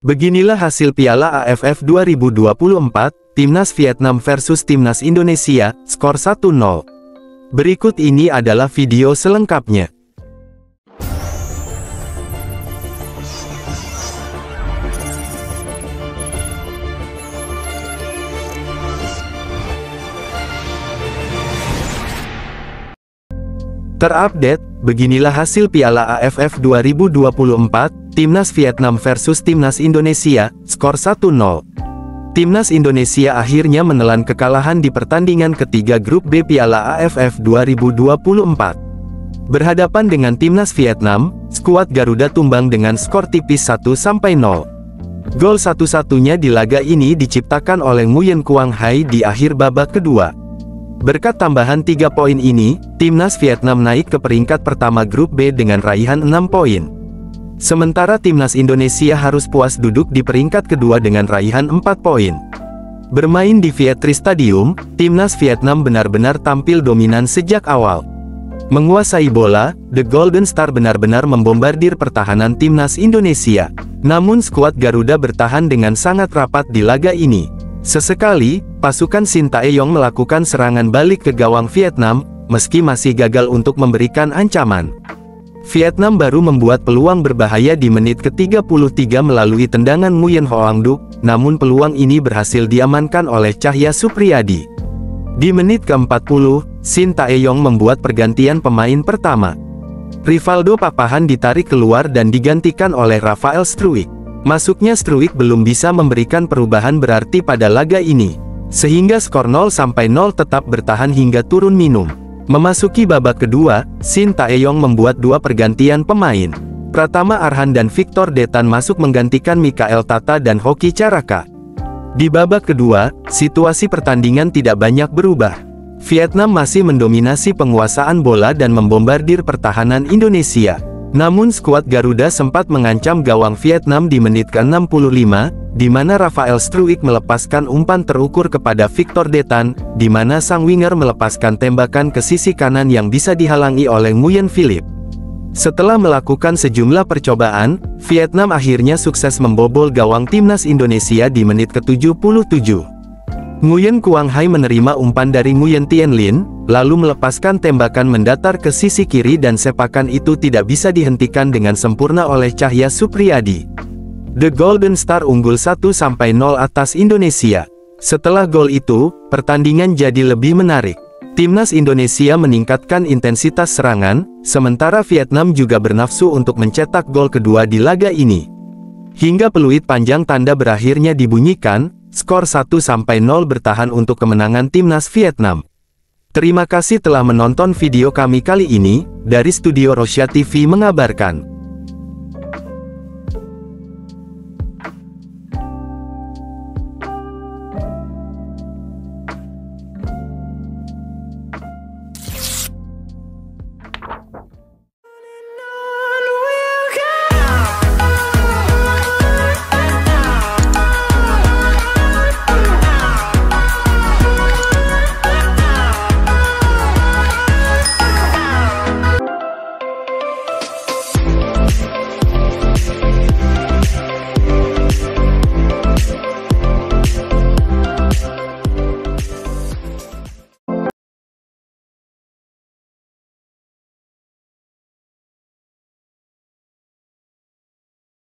Beginilah hasil Piala AFF 2024, Timnas Vietnam versus Timnas Indonesia, skor 1-0. Berikut ini adalah video selengkapnya. Terupdate, beginilah hasil Piala AFF 2024, Timnas Vietnam versus Timnas Indonesia, skor 1-0. Timnas Indonesia akhirnya menelan kekalahan di pertandingan ketiga grup B Piala AFF 2024. Berhadapan dengan Timnas Vietnam, skuad Garuda tumbang dengan skor tipis 1-0. Gol satu-satunya di laga ini diciptakan oleh Nguyen Quang Hai di akhir babak kedua. Berkat tambahan 3 poin ini, Timnas Vietnam naik ke peringkat pertama grup B dengan raihan 6 poin. Sementara Timnas Indonesia harus puas duduk di peringkat kedua dengan raihan 4 poin. Bermain di Vietri Stadium, Timnas Vietnam benar-benar tampil dominan sejak awal. Menguasai bola, The Golden Star benar-benar membombardir pertahanan Timnas Indonesia. Namun skuad Garuda bertahan dengan sangat rapat di laga ini. Sesekali, pasukan Shin Tae-yong melakukan serangan balik ke gawang Vietnam, meski masih gagal untuk memberikan ancaman. Vietnam baru membuat peluang berbahaya di menit ke-33 melalui tendangan Nguyen Hoang Duc, namun peluang ini berhasil diamankan oleh Cahya Supriyadi. Di menit ke-40, Shin Tae-yong membuat pergantian pemain pertama. Rivaldo Papahan ditarik keluar dan digantikan oleh Rafael Struijk. Masuknya Struijk belum bisa memberikan perubahan berarti pada laga ini, sehingga skor 0-0 tetap bertahan hingga turun minum. Memasuki babak kedua, Shin Tae-yong membuat 2 pergantian pemain. Pratama Arhan dan Victor Detan masuk menggantikan Mikael Tata dan Hoki Caraka. Di babak kedua, situasi pertandingan tidak banyak berubah. Vietnam masih mendominasi penguasaan bola dan membombardir pertahanan Indonesia. Namun skuad Garuda sempat mengancam gawang Vietnam di menit ke-65, di mana Rafael Struijk melepaskan umpan terukur kepada Victor Detan, di mana sang winger melepaskan tembakan ke sisi kanan yang bisa dihalangi oleh Nguyen Philip. Setelah melakukan sejumlah percobaan, Vietnam akhirnya sukses membobol gawang Timnas Indonesia di menit ke-77. Nguyen Quang Hai menerima umpan dari Nguyen Tien Linh, lalu melepaskan tembakan mendatar ke sisi kiri dan sepakan itu tidak bisa dihentikan dengan sempurna oleh Cahya Supriyadi. The Golden Star unggul 1-0 atas Indonesia. Setelah gol itu, pertandingan jadi lebih menarik. Timnas Indonesia meningkatkan intensitas serangan, sementara Vietnam juga bernafsu untuk mencetak gol kedua di laga ini. Hingga peluit panjang tanda berakhirnya dibunyikan, skor 1-0 bertahan untuk kemenangan Timnas Vietnam. Terima kasih telah menonton video kami kali ini, dari Studio Rosya TV mengabarkan.